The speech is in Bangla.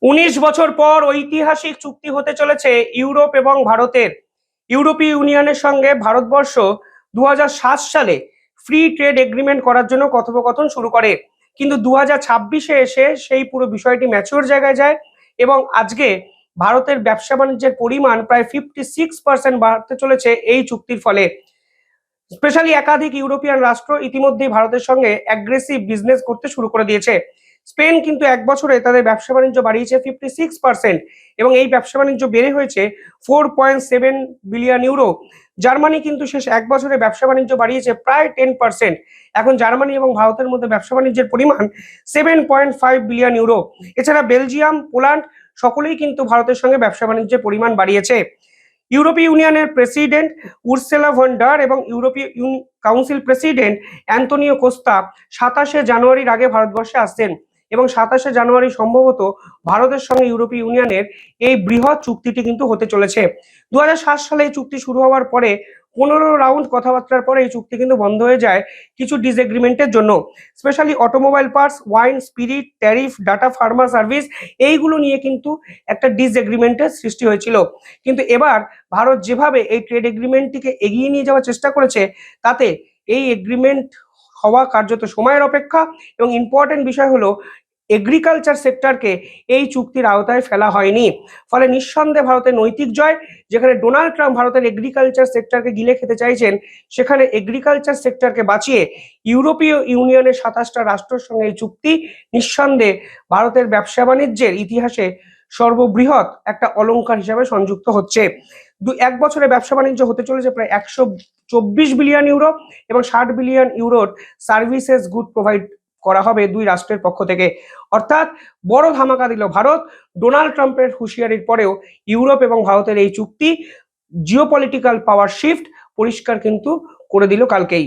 19 বছর পর ঐতিহাসিক চুক্তি হতে চলেছে ইউরোপ এবং ভারতের। ইউরোপীয় ইউনিয়নের সঙ্গে ভারতবর্ষ 2007 সালে ফ্রি ট্রেড এগ্রিমেন্ট করার জন্য কথোপকথন শুরু করে, কিন্তু 2026-এ এসে সেই পুরো বিষয়টি ম্যাচিওর জায়গায় যায় এবং আজকে ভারতের ব্যবসা বাণিজ্যের পরিমাণ প্রায় 56% বাড়তে চলেছে এই চুক্তির ফলে। স্পেশালি একাধিক ইউরোপিয়ান রাষ্ট্র ইতিমধ্যেই ভারতের সঙ্গে অ্যাগ্রেসিভ বিজনেস করতে শুরু করে দিয়েছে। স্পেন কিন্তু 1 বছরে তাদের ব্যবসা বাণিজ্য বাড়িয়েছে 56% এবং এই ব্যবসা বাণিজ্য বেড়ে হয়েছে 4.7 বিলিয়ন ইউরো। জার্মানি কিন্তু শেষ 1 বছরে ব্যবসা বাণিজ্য বাড়িয়েছে প্রায় 10%। এখন জার্মানি এবং ভারতের মধ্যে ব্যবসা বাণিজ্যের পরিমাণ 7.5 বিলিয়ন ইউরো। এছাড়া বেলজিয়াম, পোল্যান্ড সকলেই কিন্তু ভারতের সঙ্গে ব্যবসা বাণিজ্যের পরিমাণ বাড়িয়েছে। ইউরোপীয় ইউনিয়নের প্রেসিডেন্ট উর্সুলা ভন ডার এবং ইউরোপীয় কাউন্সিল প্রেসিডেন্ট অ্যান্তোনিও কোস্তা 27শে জানুয়ারির আগে ভারতবর্ষে আসছেন এবং 27শে জানুয়ারি সম্ভবত ভারতের সঙ্গে ইউরোপীয় ইউনিয়নের এই বৃহৎ চুক্তিটি কিন্তু হতে চলেছে। 2007 সালে এই চুক্তি শুরু হওয়ার পরে 15 রাউন্ড কথাবার্তার পরে এই চুক্তি কিন্তু বন্ধ হয়ে যায় কিছু ডিসএগ্রিমেন্টের জন্য। Specially automobile parts, wine, spirit, tariff, data, Pharma service এইগুলো নিয়ে কিন্তু একটা ডিসএগ্রিমেন্টের সৃষ্টি হয়েছিল। কিন্তু এবার ভারত যেভাবে এই ট্রেড এগ্রিমেন্টটিকে এগিয়ে নিয়ে যাওয়ার চেষ্টা করেছে, তাতে এই এগ্রিমেন্ট হওয়া কার্যত সময়ের অপেক্ষা এবং ইম্পর্টেন্ট বিষয় হলো এগ্রিকালচার সেক্টরকে এই চুক্তির আওতায় ফেলা হয়নি। ফলে নিঃসন্দেহে ভারতের নৈতিক জয়। যেখানে ডোনাল্ড ট্রাম্প ভারতের এগ্রিকালচার সেক্টরকে গিলে খেতে চাইছেন, সেখানে এগ্রিকালচার সেক্টরকে বাঁচিয়ে ইউরোপীয় ইউনিয়নের 27টা রাষ্ট্রের সঙ্গে এই চুক্তি নিঃসন্দেহে ভারতের ব্যবসা বাণিজ্যের ইতিহাসে সর্ববৃহৎ একটা অলংকার হিসাবে সংযুক্ত হচ্ছে। 1 বছরে ব্যবসা বাণিজ্য হতে চলেছে প্রায় 124 বিলিয়ন ইউরো এবং 60 বিলিয়ন ইউরোর সার্ভিসেস গুড প্রোভাইড করা হবে দুই রাষ্ট্রের পক্ষ থেকে। অর্থাৎ বড় ধামাকা দিল ভারত। ডোনাল্ড ট্রাম্পের হুঁশিয়ারির পরেও ইউরোপ এবং ভারতের এই চুক্তি জিওপলিটিক্যাল পাওয়ার শিফট পরিষ্কার কিন্তু করে দিল কালকেই।